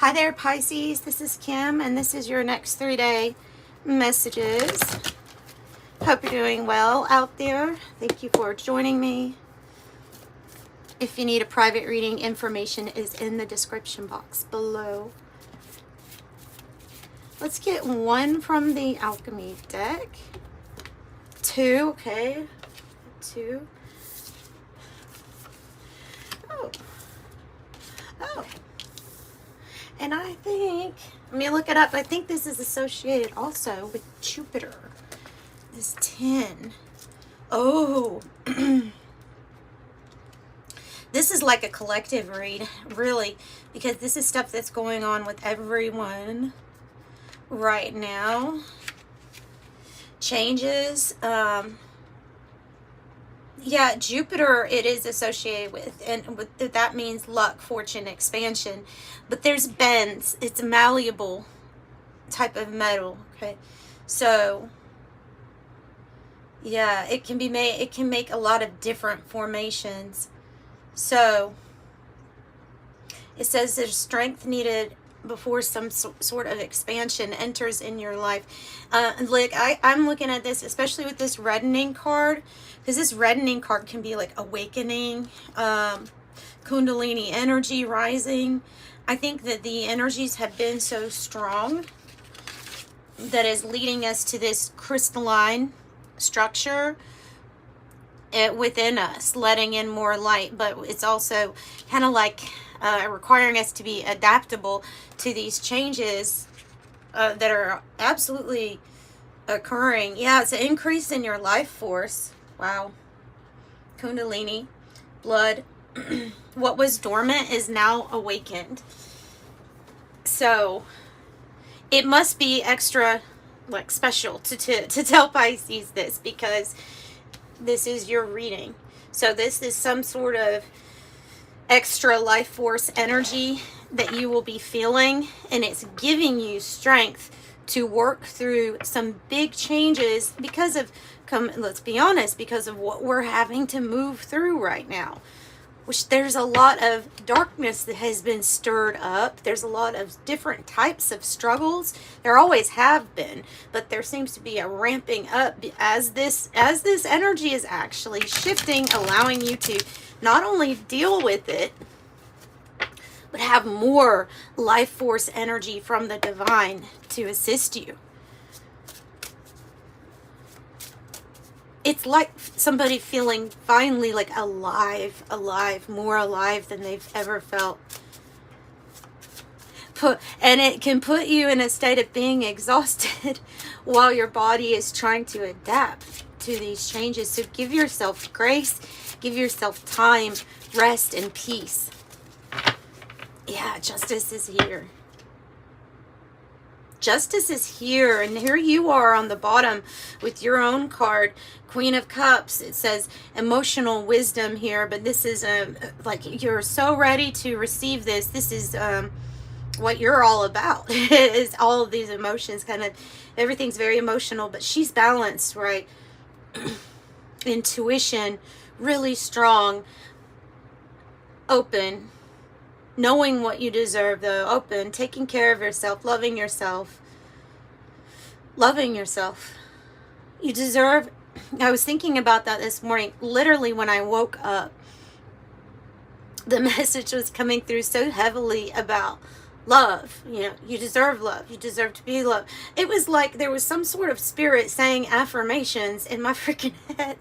Hi there, Pisces. This is Kim, and this is your next 3-day messages. Hope you're doing well out there. Thank you for joining me. If you need a private reading, information is in the description box below. Let's get one from the alchemy deck. Two, okay. Two. Oh. And I think, let me look it up. I think this is associated also with Jupiter. This 10. Oh. This is like a collective read, really, because this is stuff that's going on with everyone right now. Changes. Yeah, Jupiter it is associated with, and that means luck, fortune, expansion. But there's bends. It's a malleable type of metal, okay? So, yeah, it can be made, it can make a lot of different formations. So, it says there's strength needed before some sort of expansion enters in your life. Like I'm looking at this, especially with this reddening card, because this reddening card can be like awakening, Kundalini energy rising. I think that the energies have been so strong that is leading us to this crystalline structure within us, letting in more light, but it's also kind of like requiring us to be adaptable to these changes that are absolutely occurring. Yeah, it's an increase in your life force. Wow. Kundalini, blood. What was dormant is now awakened. So it must be extra like special to tell Pisces this, because this is your reading. So this is some sort of extra life force energy that you will be feeling, and it's giving you strength to work through some big changes because of, let's be honest, because of what we're having to move through right now. Which there's a lot of darkness that has been stirred up. There's a lot of different types of struggles. There always have been, but there seems to be a ramping up as this energy is actually shifting, allowing you to not only deal with it, but have more life force energy from the divine to assist you. It's like somebody feeling finally like alive, more alive than they've ever felt. And it can put you in a state of being exhausted while your body is trying to adapt to these changes. So give yourself grace, give yourself time, rest, and peace. Yeah, justice is here. Justice is here, and here you are on the bottom with your own card, Queen of Cups. It says emotional wisdom here, but this is like you're so ready to receive this. This is what you're all about. Is all of these emotions, kind of everything's very emotional, but she's balanced, right? Intuition, really strong, open. Knowing what you deserve, though, open, taking care of yourself, loving yourself. Loving yourself. You deserve, I was thinking about that this morning, literally when I woke up. The message was coming through so heavily about love. You know, you deserve love. You deserve to be loved. It was like there was some sort of spirit saying affirmations in my freaking head.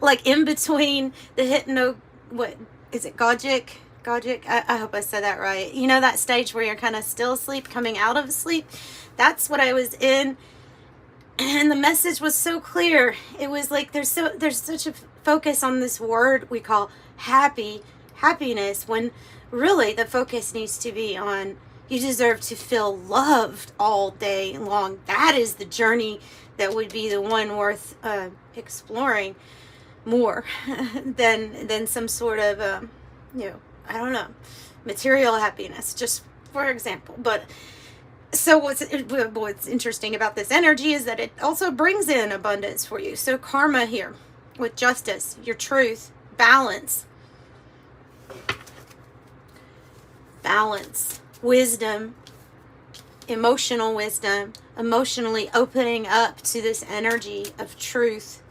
Like in between the what is it, Gogic? I hope I said that right. You know that stage where you're kind of still asleep, coming out of sleep? That's what I was in. And the message was so clear. It was like there's such a focus on this word we call happiness, when really the focus needs to be on you deserve to feel loved all day long. That is the journey that would be the one worth exploring more than some sort of I don't know, material happiness, just for example. But so what's interesting about this energy is that it also brings in abundance for you. So karma here with justice, your truth, balance, wisdom, emotionally opening up to this energy of truth.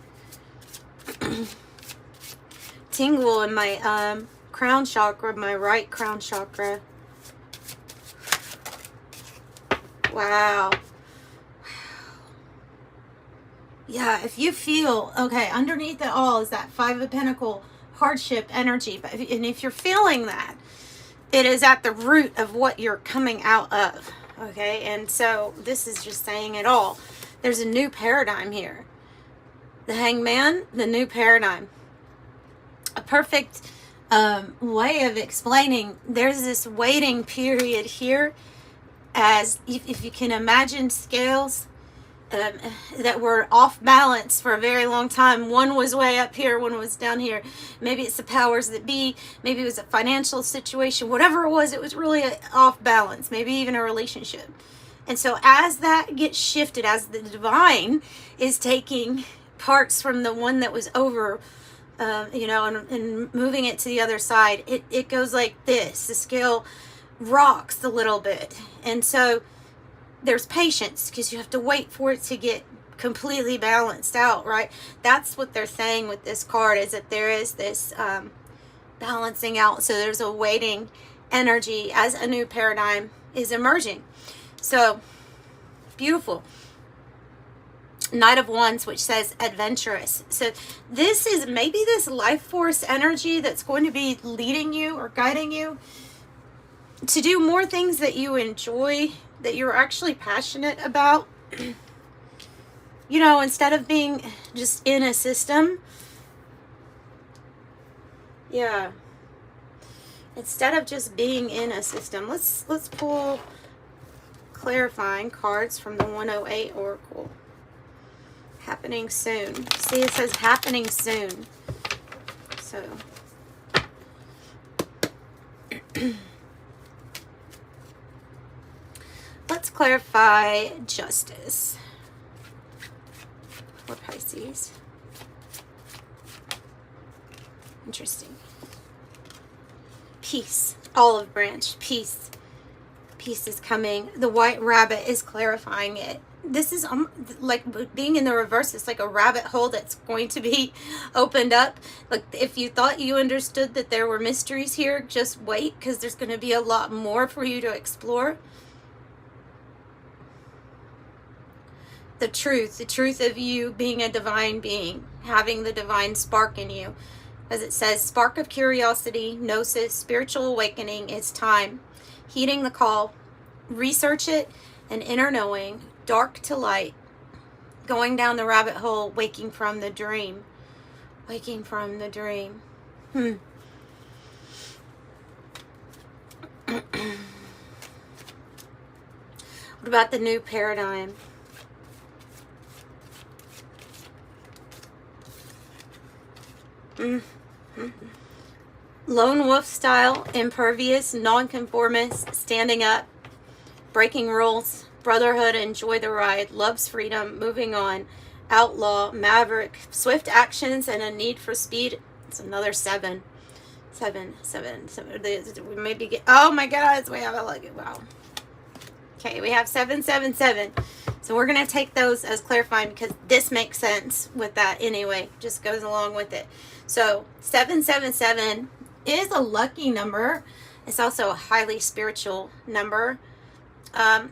Tingle in my crown chakra, my right crown chakra. Wow. Yeah, if you feel, okay, underneath it all is that Five of Pentacles hardship energy. And if you're feeling that, it is at the root of what you're coming out of. Okay, and so this is just saying it all. There's a new paradigm here. The Hangman, the new paradigm. A perfect way of explaining, there's this waiting period here, as if you can imagine scales that were off balance for a very long time. One was way up here, one was down here. Maybe it's the powers that be, maybe it was a financial situation, whatever it was really off balance, maybe even a relationship. And so as that gets shifted, as the divine is taking parts from the one that was over, and moving it to the other side, it goes like this. The scale rocks a little bit. And so there's patience, because you have to wait for it to get completely balanced out, right? That's what they're saying with this card, is that there is this balancing out. So there's a waiting energy as a new paradigm is emerging. So beautiful. Knight of Wands, which says adventurous. So this is maybe this life force energy that's going to be leading you or guiding you to do more things that you enjoy, that you're actually passionate about. Instead of being just in a system. Yeah. Instead of just being in a system. Let's pull clarifying cards from the 108 Oracle. Happening soon. See, it says happening soon. So let's clarify justice for Pisces. Interesting. Peace. Olive branch. Peace. Peace is coming. The white rabbit is clarifying it. This is like being in the reverse. It's like a rabbit hole that's going to be opened up. Like, if you thought you understood that there were mysteries here, just wait, because there's going to be a lot more for you to explore. The truth of you being a divine being, having the divine spark in you. As it says, spark of curiosity, gnosis, spiritual awakening, it's time. Heeding the call, research it, and inner knowing, dark to light, going down the rabbit hole, waking from the dream. Waking from the dream. What about the new paradigm? Lone wolf style, impervious, nonconformist, standing up, breaking rules, brotherhood, enjoy the ride, loves freedom, moving on, outlaw, maverick, swift actions, and a need for speed. It's another 7. 7. We maybe get, oh my God, we have a look at, wow. Okay, we have 777. So we're going to take those as clarifying, because this makes sense with that anyway. Just goes along with it. So 777 is a lucky number. It's also a highly spiritual number. I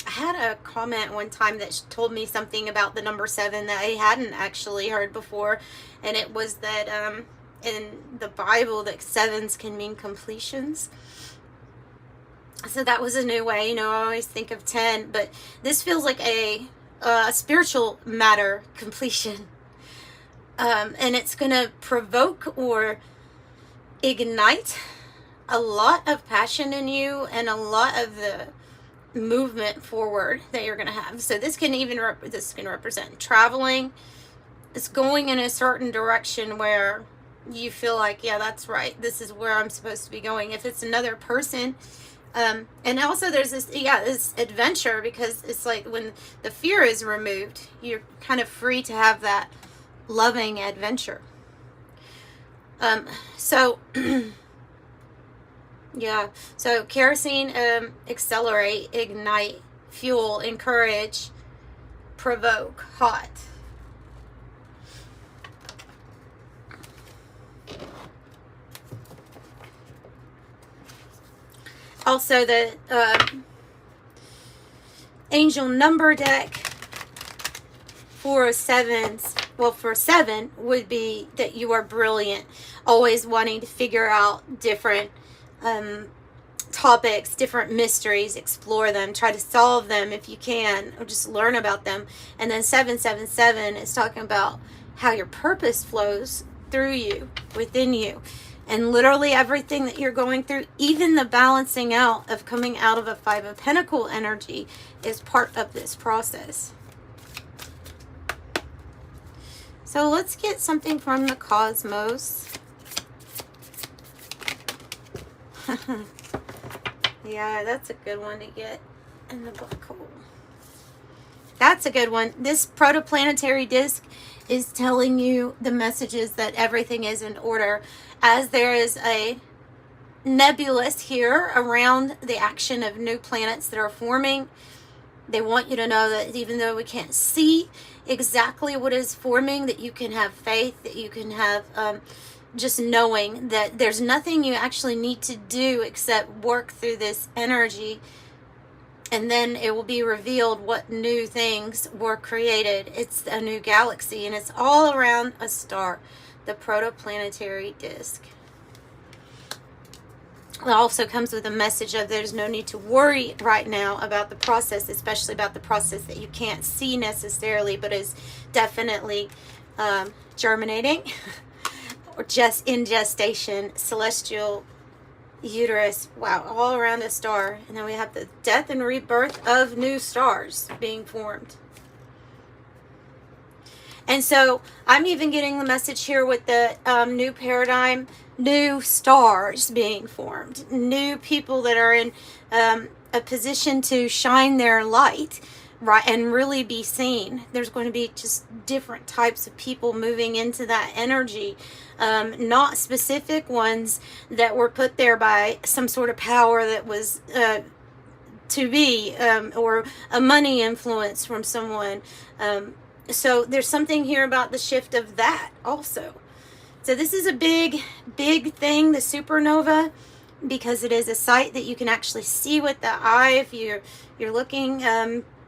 had a comment one time that told me something about the number 7 that I hadn't actually heard before. And it was that in the Bible that 7s can mean completions. So that was a new way. I always think of 10, but this feels like a spiritual matter completion. And it's going to provoke or ignite a lot of passion in you and a lot of the movement forward that you're going to have. So this can even this can represent traveling. It's going in a certain direction where you feel like, yeah, that's right. This is where I'm supposed to be going. If it's another person, and also there's this adventure, because it's like when the fear is removed, you're kind of free to have that loving adventure. So Yeah. So kerosene, accelerate, ignite, fuel, encourage, provoke, hot. Also, the angel number deck for sevens, well, for 7 would be that you are brilliant, always wanting to figure out different topics, different mysteries, explore them, try to solve them if you can, or just learn about them. And then 777 is talking about how your purpose flows through you, within you. And literally everything that you're going through, even the balancing out of coming out of a 5 of Pentacle energy, is part of this process. So let's get something from the cosmos. Yeah, that's a good one to get in the black hole. That's a good one. This protoplanetary disk is telling you the messages that everything is in order, as there is a nebulous here around the action of new planets that are forming. They want you to know that even though we can't see exactly what is forming, that you can have faith, that you can have just knowing that there's nothing you actually need to do except work through this energy, and then it will be revealed what new things were created. It's a new galaxy, and it's all around a star, the protoplanetary disk. It also comes with a message of there's no need to worry right now about the process, especially about the process that you can't see necessarily, but is definitely germinating or just in gestation, celestial uterus. Wow, all around a star. And then we have the death and rebirth of new stars being formed. And so I'm even getting the message here with the new paradigm, new stars being formed, new people that are in a position to shine their light, right, and really be seen. There's going to be just different types of people moving into that energy, not specific ones that were put there by some sort of power that was to be, or a money influence from someone. So there's something here about the shift of that also. So this is a big, big thing, the supernova, because it is a sight that you can actually see with the eye if you're looking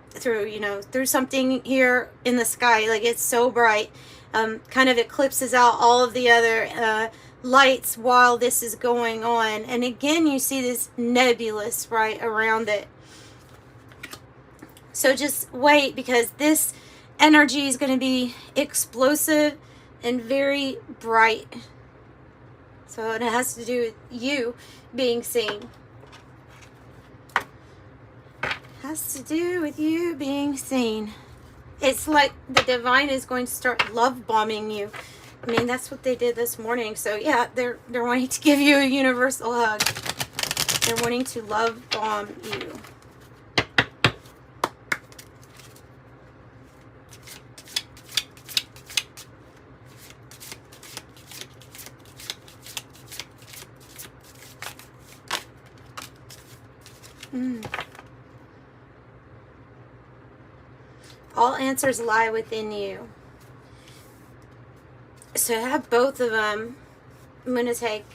through, through something here in the sky. Like, it's so bright, kind of eclipses out all of the other lights while this is going on. And again, you see this nebulous right around it. So just wait, because this energy is going to be explosive and very bright. So it has to do with you being seen. Has to do with you being seen. It's like the divine is going to start love bombing you. I mean, that's what they did this morning. So yeah, they're wanting to give you a universal hug. They're wanting to love bomb you. All answers lie within you. So I have both of them. I'm going to take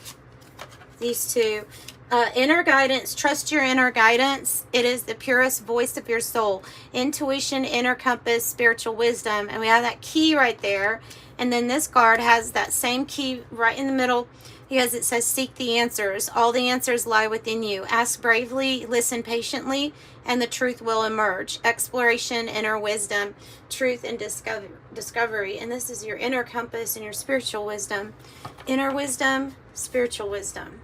these two. Inner guidance. Trust your inner guidance. It is the purest voice of your soul. Intuition, inner compass, spiritual wisdom. And we have that key right there. And then this card has that same key right in the middle, because it says seek the answers. All the answers lie within you. Ask bravely, listen patiently, and the truth will emerge. Exploration, inner wisdom, truth, and discovery. And this is your inner compass and your spiritual wisdom. Inner wisdom, spiritual wisdom.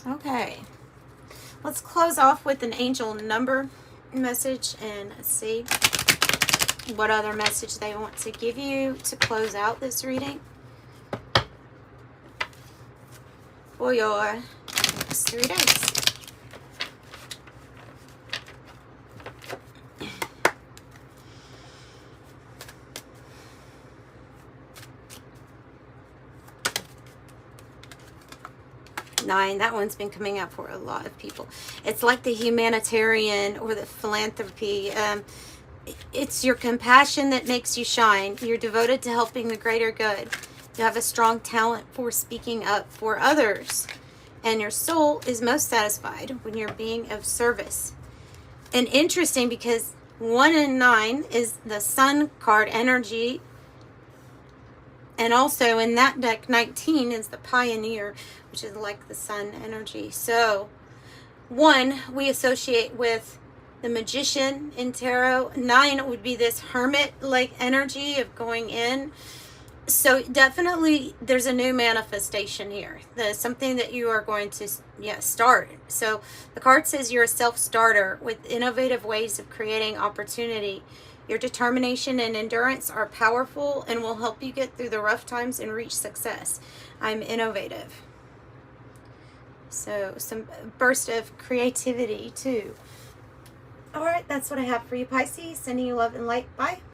Okay. Let's close off with an angel number message and see what other message they want to give you to close out this reading for your next 3 days. 9. That one's been coming up for a lot of people. It's like the humanitarian or the philanthropy. It's your compassion that makes you shine. You're devoted to helping the greater good. You have a strong talent for speaking up for others. And your soul is most satisfied when you're being of service. And interesting, because 1 and 9 is the sun card energy. And also in that deck, 19 is the pioneer, which is like the sun energy. So 1 we associate with the magician in tarot. 9 would be this hermit-like energy of going in. So definitely there's a new manifestation here. There's something that you are going to start. So the card says you're a self-starter with innovative ways of creating opportunity. Your determination and endurance are powerful and will help you get through the rough times and reach success. I'm innovative. So some burst of creativity too. All right, that's what I have for you, Pisces. Sending you love and light. Bye.